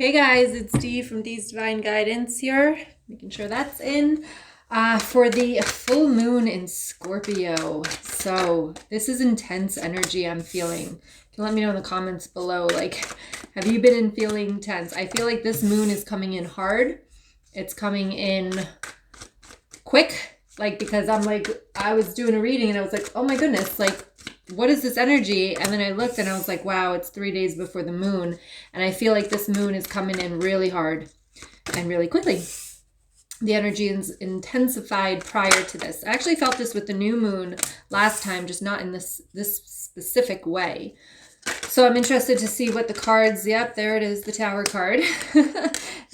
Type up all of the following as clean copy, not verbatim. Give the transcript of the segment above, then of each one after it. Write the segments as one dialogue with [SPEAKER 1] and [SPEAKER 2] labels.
[SPEAKER 1] Hey guys, it's Dee from DeesDivineGuidance here, making sure that's in for the full moon in Scorpio. So this is intense energy I'm feeling. You can let me know in the comments below, like, have you been feeling tense? I feel like this moon is coming in hard. It's coming in quick, like, because I was doing a reading and I was like, oh my goodness, like, what is this energy? And then I looked and I was like, wow, it's 3 days before the moon. And I feel like this moon is coming in really hard and really quickly. The energy is intensified prior to this. I actually felt this with the new moon last time, just not in this specific way. So I'm interested to see what the cards, yep, there it is, the Tower card.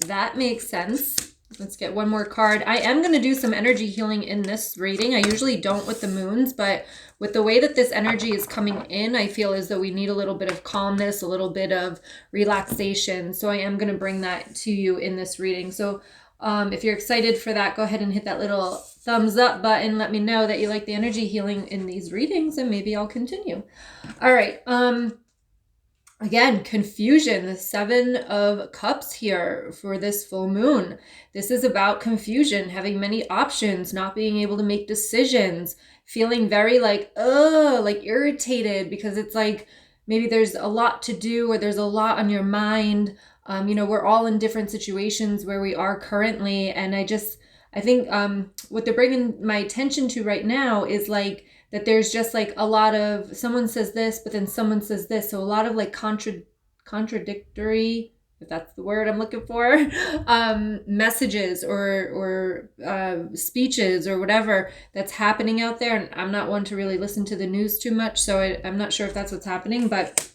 [SPEAKER 1] That makes sense. Let's get one more card. I am going to do some energy healing in this reading. I usually don't with the moons, but with the way that this energy is coming in, I feel as though we need a little bit of calmness, a little bit of relaxation. So I am going to bring that to you in this reading. So if you're excited for that, go ahead and hit that little thumbs up button. Let me know that you like the energy healing in these readings, and maybe I'll continue. All right. Again, confusion, the 7 of Cups here for this full moon. This is about confusion, having many options, not being able to make decisions, feeling very like irritated because it's like maybe there's a lot to do or there's a lot on your mind. We're all in different situations where we are currently. And I think what they're bringing my attention to right now is like, that there's just like a lot of, someone says this, but then someone says this. So a lot of like contradictory, if that's the word I'm looking for, messages or speeches or whatever that's happening out there. And I'm not one to really listen to the news too much, so I'm not sure if that's what's happening, but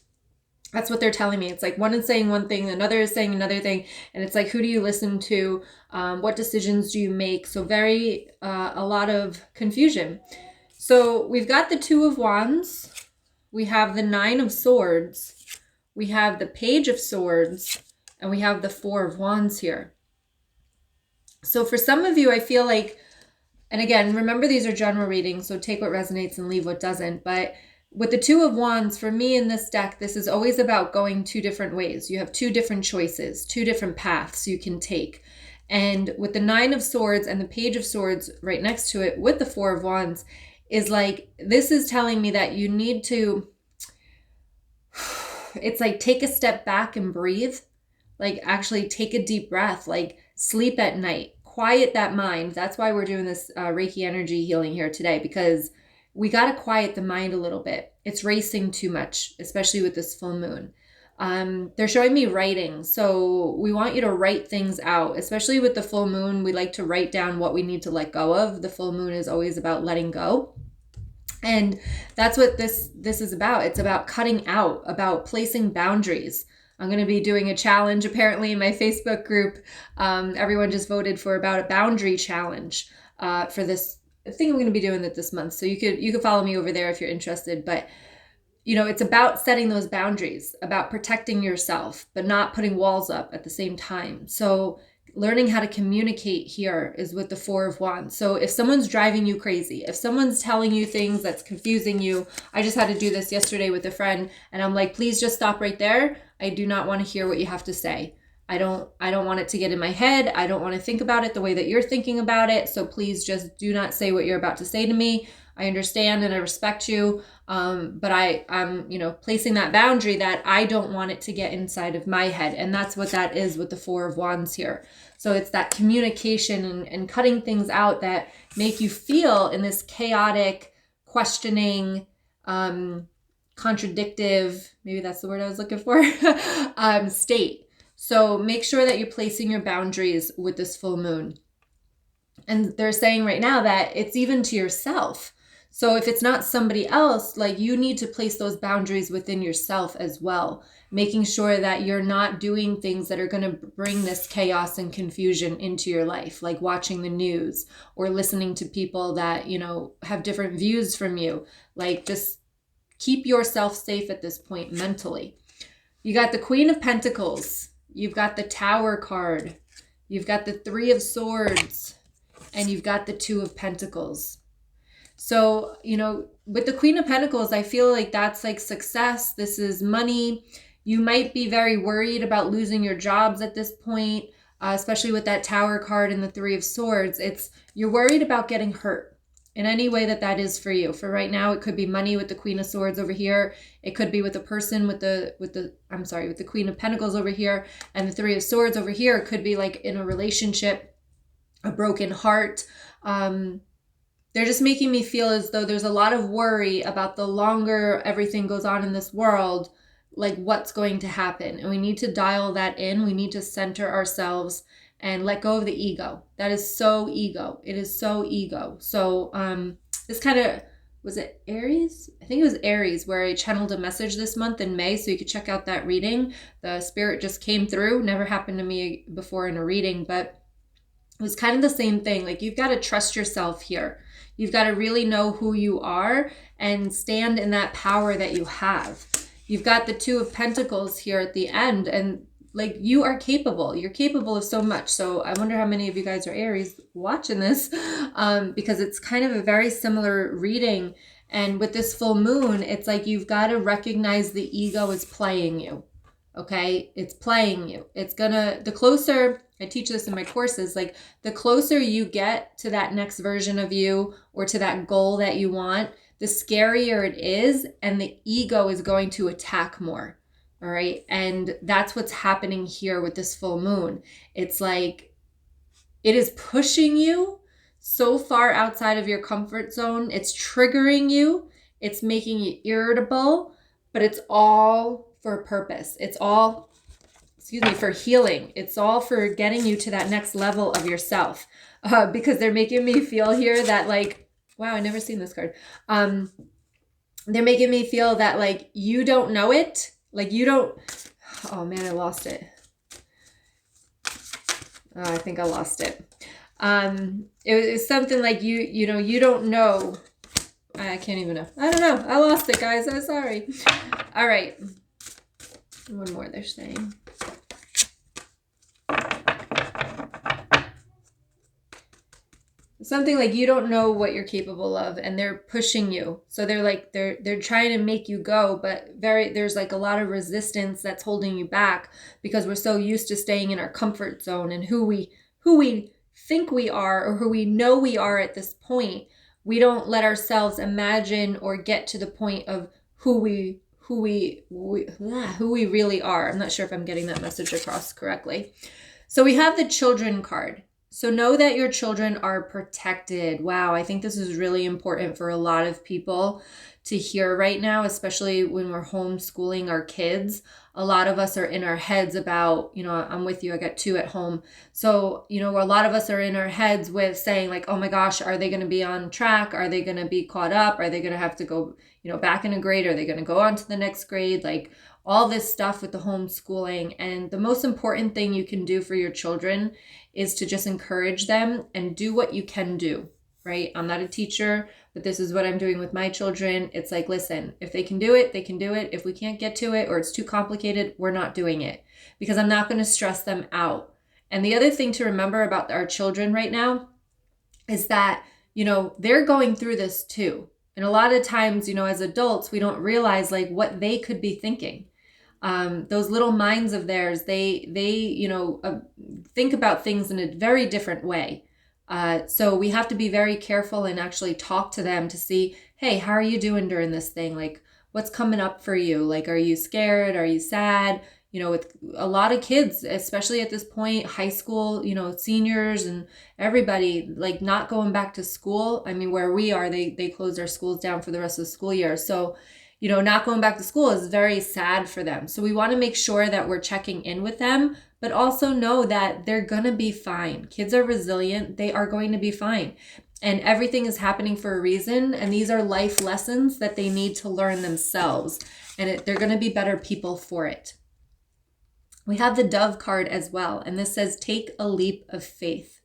[SPEAKER 1] that's what they're telling me. It's like one is saying one thing, another is saying another thing. And it's like, who do you listen to? What decisions do you make? So a lot of confusion. So we've got the 2 of Wands, we have the 9 of Swords, we have the Page of Swords, and we have the 4 of Wands here. So for some of you, I feel like, and again, remember these are general readings, so take what resonates and leave what doesn't. But with the 2 of Wands, for me in this deck, this is always about going 2 different ways. You have 2 different choices, 2 different paths you can take. And with the 9 of Swords and the Page of Swords right next to it with the 4 of Wands, is like, this is telling me that you need to, it's like take a step back and breathe, like actually take a deep breath, like sleep at night, quiet that mind. That's why we're doing this Reiki energy healing here today, because we got to quiet the mind a little bit. It's racing too much, especially with this full moon. They're showing me writing. So we want you to write things out, especially with the full moon. We like to write down what we need to let go of. The full moon is always about letting go. And that's what this is about. It's about cutting out, about placing boundaries. I'm going to be doing a challenge apparently in my Facebook group. Everyone just voted for about a boundary challenge for this thing I'm going to be doing this month. So you could follow me over there if you're interested. But it's about setting those boundaries, about protecting yourself, but not putting walls up at the same time. So learning how to communicate here is with the 4 of Wands. So if someone's driving you crazy, if someone's telling you things that's confusing you, I just had to do this yesterday with a friend, and I'm like, please just stop right there. I do not want to hear what you have to say. I don't want it to get in my head. I don't want to think about it the way that you're thinking about it. So please just do not say what you're about to say to me. I understand and I respect you. But I'm placing that boundary that I don't want it to get inside of my head. And that's what that is with the 4 of Wands here. So it's that communication and cutting things out that make you feel in this chaotic, questioning, contradictive, maybe that's the word I was looking for, state. So make sure that you're placing your boundaries with this full moon. And they're saying right now that it's even to yourself. So if it's not somebody else, like, you need to place those boundaries within yourself as well, making sure that you're not doing things that are going to bring this chaos and confusion into your life, like watching the news or listening to people that, have different views from you. Like, just keep yourself safe at this point mentally. You got the Queen of Pentacles. You've got the Tower card. You've got the 3 of Swords. And you've got the 2 of Pentacles. So, with the Queen of Pentacles, I feel like that's like success. This is money. You might be very worried about losing your jobs at this point, especially with that Tower card and the Three of Swords. You're worried about getting hurt in any way that is for you. For right now, it could be money with the Queen of Swords over here. It could be with a person with the Queen of Pentacles over here and the Three of Swords over here. It could be like in a relationship, a broken heart. They're just making me feel as though there's a lot of worry about the longer everything goes on in this world, like what's going to happen. And we need to dial that in. We need to center ourselves and let go of the ego. That is so ego. It is so ego. So this kind of, was it Aries? I think it was Aries where I channeled a message this month in May. So you could check out that reading. The spirit just came through. Never happened to me before in a reading, but it was kind of the same thing. Like, you've got to trust yourself here. You've got to really know who you are and stand in that power that you have. You've got the Two of Pentacles here at the end, and like, you are capable. You're capable of so much. So I wonder how many of you guys are Aries watching this, because it's kind of a very similar reading. And with this full moon, it's like you've got to recognize the ego is playing you. Okay? It's playing you. The closer, I teach this in my courses, like the closer you get to that next version of you or to that goal that you want, the scarier it is, and the ego is going to attack more. All right. And that's what's happening here with this full moon. It's like it is pushing you so far outside of your comfort zone. It's triggering you. It's making you irritable, but it's all for a purpose. It's all, for healing. It's all for getting you to that next level of yourself. Because they're making me feel here that like, wow, I never seen this card. They're making me feel that like you don't know it. Like you don't, oh man, I lost it. Oh, I think I lost it. It was something like you know, you don't know. I can't even know. I don't know. I lost it, guys. I'm sorry. All right. One more they're saying. Something like you don't know what you're capable of, and they're pushing you. So they're like, they're trying to make you go, but there's like a lot of resistance that's holding you back because we're so used to staying in our comfort zone and who we think we are or who we know we are at this point. We don't let ourselves imagine or get to the point of who we really are. I'm not sure if I'm getting that message across correctly. So we have the Children card. So know that your children are protected. Wow, I think this is really important for a lot of people to hear right now, especially when we're homeschooling our kids. A lot of us are in our heads about, you know, I'm with you, I got 2 at home. So, you know, a lot of us are in our heads with saying like, oh my gosh, are they going to be on track? Are they going to be caught up? Are they going to have to go, you know, back in a grade? Are they going to go on to the next grade? Like all this stuff with the homeschooling. And the most important thing you can do for your children is to just encourage them and do what you can do, right? I'm not a teacher, but this is what I'm doing with my children. It's like, listen, if they can do it, they can do it. If we can't get to it or it's too complicated, we're not doing it because I'm not going to stress them out. And the other thing to remember about our children right now is that, you know, they're going through this too. And a lot of times, you know, as adults, we don't realize like what they could be thinking. Those little minds of theirs, they you know, think about things in a very different way. So we have to be very careful and actually talk to them to see, hey, how are you doing during this thing? Like, what's coming up for you? Like, are you scared? Are you sad? You know, with a lot of kids, especially at this point, high school, you know, seniors and everybody, like not going back to school. I mean, where we are, they closed their schools down for the rest of the school year. So, you know, not going back to school is very sad for them. So we want to make sure that we're checking in with them, but also know that they're going to be fine. Kids are resilient. They are going to be fine. And everything is happening for a reason. And these are life lessons that they need to learn themselves. And they're going to be better people for it. We have the Dove card as well. And this says, take a leap of faith.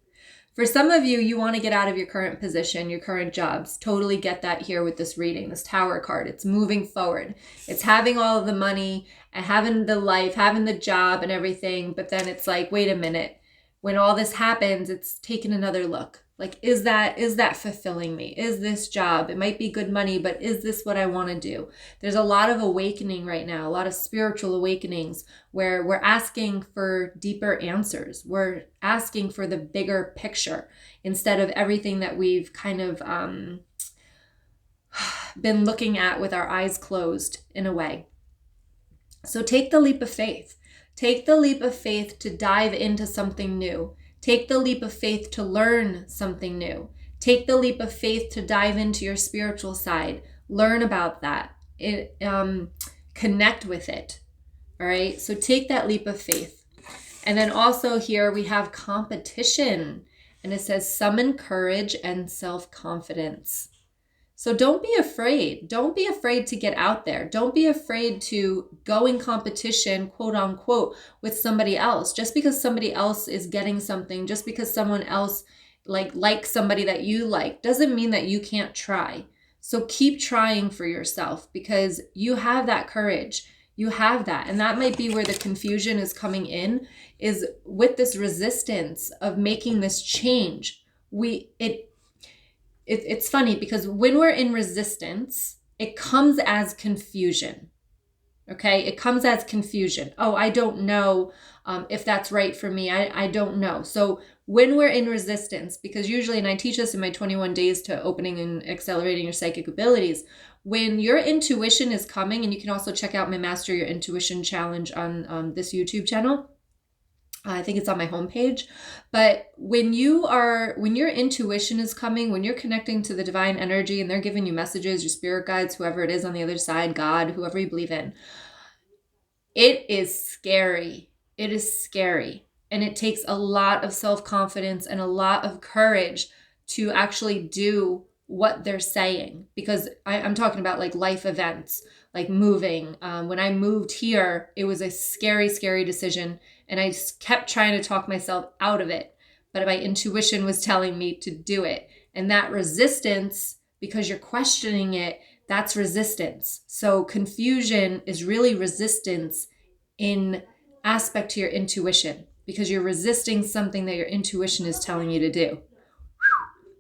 [SPEAKER 1] For some of you, you want to get out of your current position, your current jobs. Totally get that here with this reading, this Tower card. It's moving forward. It's having all of the money and having the life, having the job and everything. But then it's like, wait a minute. When all this happens, it's taking another look. Like, is that fulfilling me? Is this job? It might be good money, but is this what I want to do? There's a lot of awakening right now, a lot of spiritual awakenings where we're asking for deeper answers. We're asking for the bigger picture instead of everything that we've kind of been looking at with our eyes closed in a way. So take the leap of faith. Take the leap of faith to dive into something new. Take the leap of faith to learn something new. Take the leap of faith to dive into your spiritual side. Learn about that. Connect with it. All right. So take that leap of faith. And then also here we have competition. And it says summon courage and self-confidence. So don't be afraid. Don't be afraid to get out there. Don't be afraid to go in competition, quote unquote, with somebody else. Just because somebody else is getting something, just because someone else likes somebody that you like, doesn't mean that you can't try. So keep trying for yourself because you have that courage. You have that. And that might be where the confusion is coming in, is with this resistance of making this change. It's funny because when we're in resistance, it comes as confusion. Okay, it comes as confusion. Oh, I don't know if that's right for me. I don't know. So when we're in resistance, because usually, and I teach this in my 21 days to opening and accelerating your psychic abilities, when your intuition is coming, and you can also check out my Master Your Intuition Challenge on this YouTube channel. I think it's on my homepage. But when your intuition is coming, when you're connecting to the divine energy and they're giving you messages, your spirit guides, whoever it is on the other side, God, whoever you believe in, it is scary. It is scary. And it takes a lot of self-confidence and a lot of courage to actually do what they're saying. Because I'm talking about like life events, like moving. When I moved here, it was a scary, scary decision. And I just kept trying to talk myself out of it. But my intuition was telling me to do it. And that resistance, because you're questioning it, that's resistance. So confusion is really resistance in aspect to your intuition because you're resisting something that your intuition is telling you to do.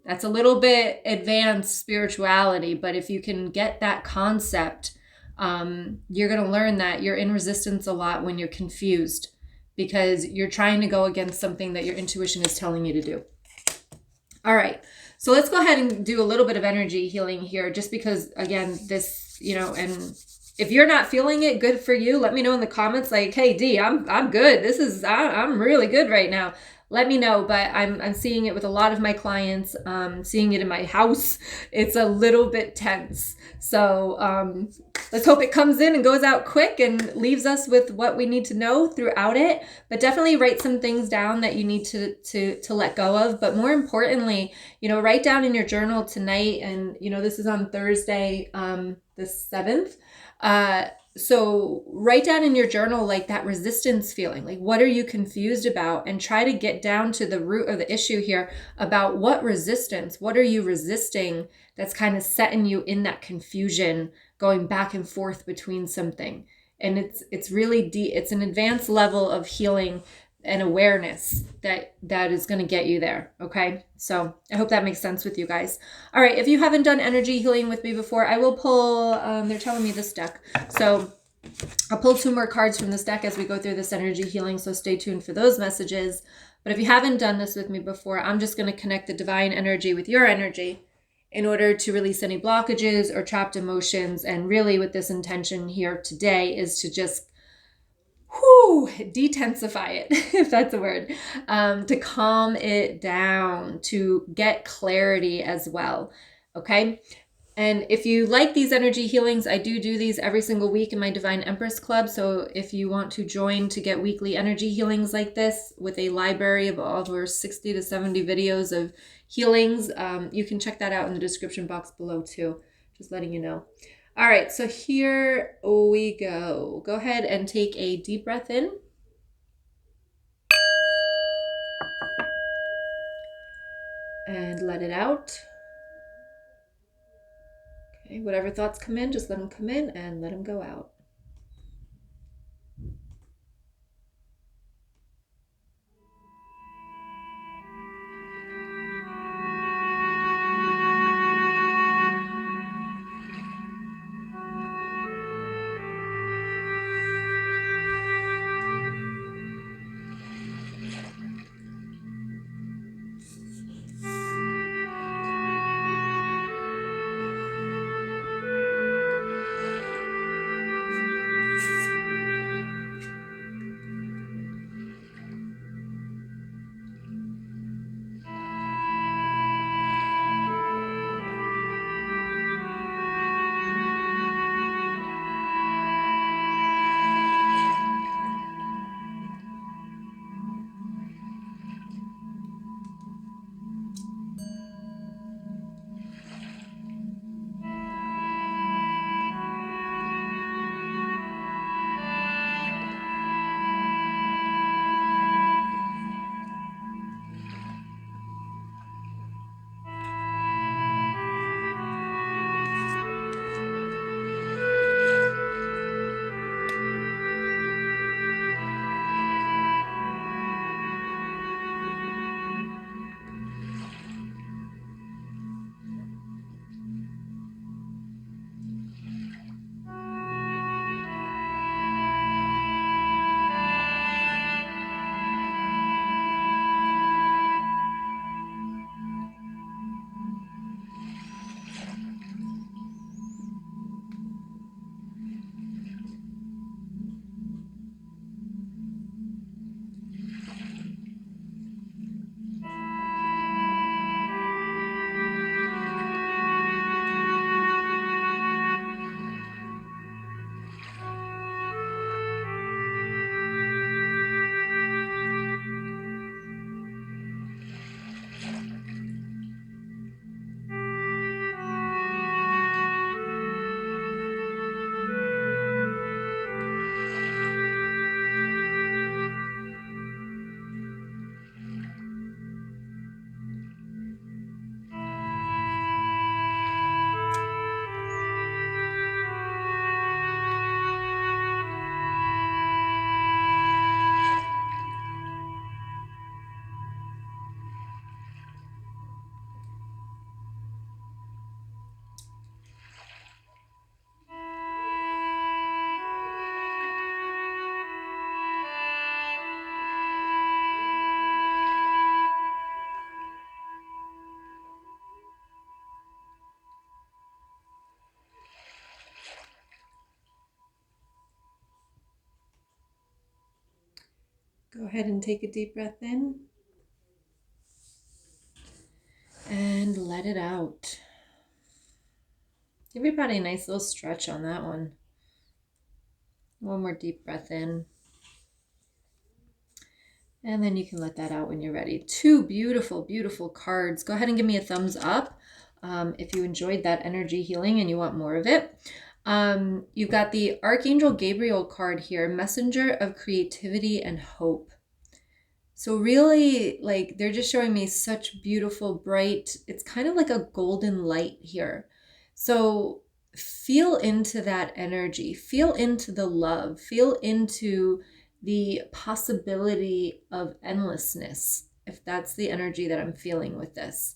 [SPEAKER 1] That's a little bit advanced spirituality, but if you can get that concept, you're going to learn that you're in resistance a lot when you're confused because you're trying to go against something that your intuition is telling you to do. All right. So let's go ahead and do a little bit of energy healing here, just because, again, this, and if you're not feeling it, good for you. Let me know in the comments, like, hey, D, I'm good. I'm really good right now. Let me know, but I'm seeing it with a lot of my clients, seeing it in my house. It's a little bit tense. So let's hope it comes in and goes out quick and leaves us with what we need to know throughout it. But definitely write some things down that you need to let go of. But more importantly, write down in your journal tonight. And, this is on Thursday, the 7th. So write down in your journal, like that resistance feeling, like what are you confused about, and try to get down to the root of the issue here about what are you resisting that's kind of setting you in that confusion, going back and forth between something. And it's really deep. It's an advanced level of healing and awareness that is going to get you there. Okay. So I hope that makes sense with you guys. All right. If you haven't done energy healing with me before, I will pull, they're telling me this deck. So I'll pull 2 more cards from this deck as we go through this energy healing. So stay tuned for those messages. But if you haven't done this with me before, I'm just going to connect the divine energy with your energy in order to release any blockages or trapped emotions. And really with this intention here today is to just detensify it, if that's a word, to calm it down, to get clarity as well. Okay. And if you like these energy healings, I do these every single week in my Divine Empress Club. So if you want to join to get weekly energy healings like this with a library of over 60 to 70 videos of healings, you can check that out in the description box below too. Just letting you know. All right, so here we go. Go ahead and take a deep breath in. And let it out. Okay, whatever thoughts come in, just let them come in and let them go out. Go ahead and take a deep breath in. And let it out. Give your body a nice little stretch on that one. One more deep breath in. And then you can let that out when you're ready. 2 beautiful, beautiful cards. Go ahead and give me a thumbs up if you enjoyed that energy healing and you want more of it. You've got the Archangel Gabriel card here, Messenger of Creativity and Hope. So really, like, they're just showing me such beautiful, bright, it's kind of like a golden light here. So feel into that energy, feel into the love, feel into the possibility of endlessness, if that's the energy that I'm feeling with this.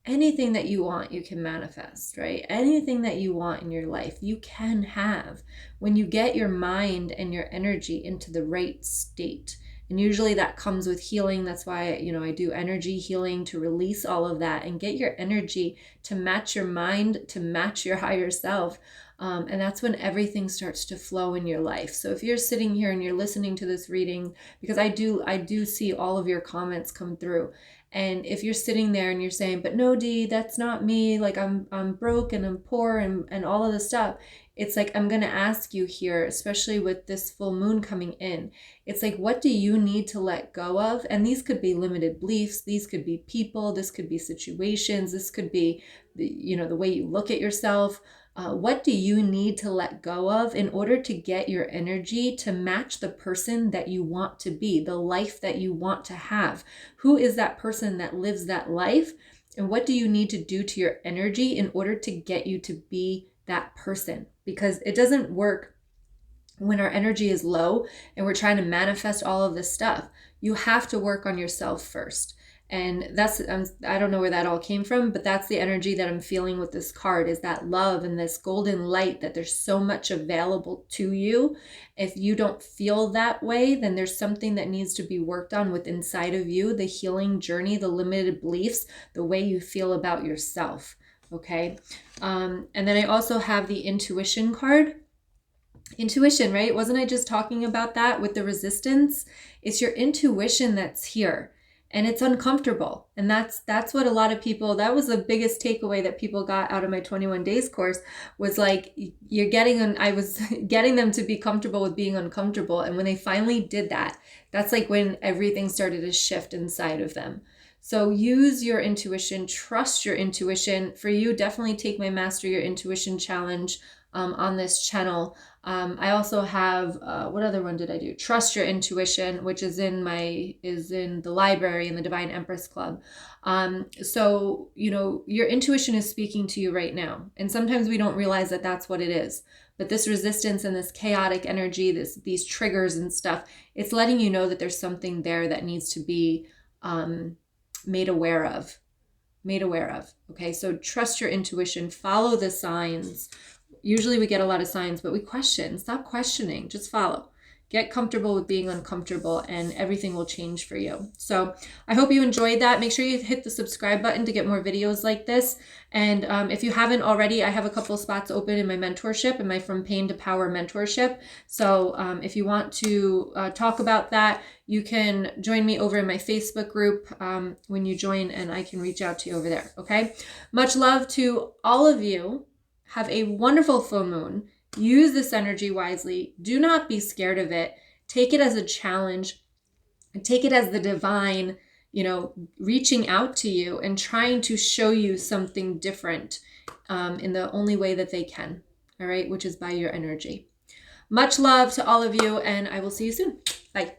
[SPEAKER 1] Anything that you want, you can manifest, right? Anything that you want in your life, you can have when you get your mind and your energy into the right state. And usually that comes with healing. That's why, I do energy healing to release all of that and get your energy to match your mind, to match your higher self. And that's when everything starts to flow in your life. So if you're sitting here and you're listening to this reading, because I do see all of your comments come through. And if you're sitting there and you're saying, but no, Dee, that's not me. Like I'm broke and I'm poor and all of this stuff. It's like, I'm going to ask you here, especially with this full moon coming in. It's like, what do you need to let go of? And these could be limited beliefs. These could be people. This could be situations. This could be, the way you look at yourself. What do you need to let go of in order to get your energy to match the person that you want to be, the life that you want to have? Who is that person that lives that life? And what do you need to do to your energy in order to get you to be that person? Because it doesn't work when our energy is low and we're trying to manifest all of this stuff. You have to work on yourself first. And that's, I don't know where that all came from, but that's the energy that I'm feeling with this card, is that love and this golden light, that there's so much available to you. If you don't feel that way, then there's something that needs to be worked on with inside of you, the healing journey, the limited beliefs, the way you feel about yourself. Okay. And then I also have the intuition card. Intuition, right? Wasn't I just talking about that with the resistance? It's your intuition that's here. And it's uncomfortable. And that's what a lot of people, that was the biggest takeaway that people got out of my 21 days course, was like, I was getting them to be comfortable with being uncomfortable. And when they finally did that, that's like when everything started to shift inside of them. So use your intuition, trust your intuition. For you, definitely take my Master Your Intuition challenge on this channel. I also have, what other one did I do? Trust Your Intuition, which is in the library in the Divine Empress Club. So, your intuition is speaking to you right now. And sometimes we don't realize that that's what it is. But this resistance and this chaotic energy, these triggers and stuff, it's letting you know that there's something there that needs to be made aware of. Okay, so trust your intuition, follow the signs. Usually we get a lot of signs, but we question. Stop questioning, just follow. Get comfortable with being uncomfortable and everything will change for you. So I hope you enjoyed that. Make sure you hit the subscribe button to get more videos like this. And if you haven't already, I have a couple spots open in my mentorship, in my From Pain to Power mentorship. So if you want to talk about that, you can join me over in my Facebook group when you join, and I can reach out to you over there. Okay. Much love to all of you. Have a wonderful full moon. Use this energy wisely. Do not be scared of it. Take it as a challenge. Take it as the divine, reaching out to you and trying to show you something different in the only way that they can. All right, which is by your energy. Much love to all of you, and I will see you soon. Bye.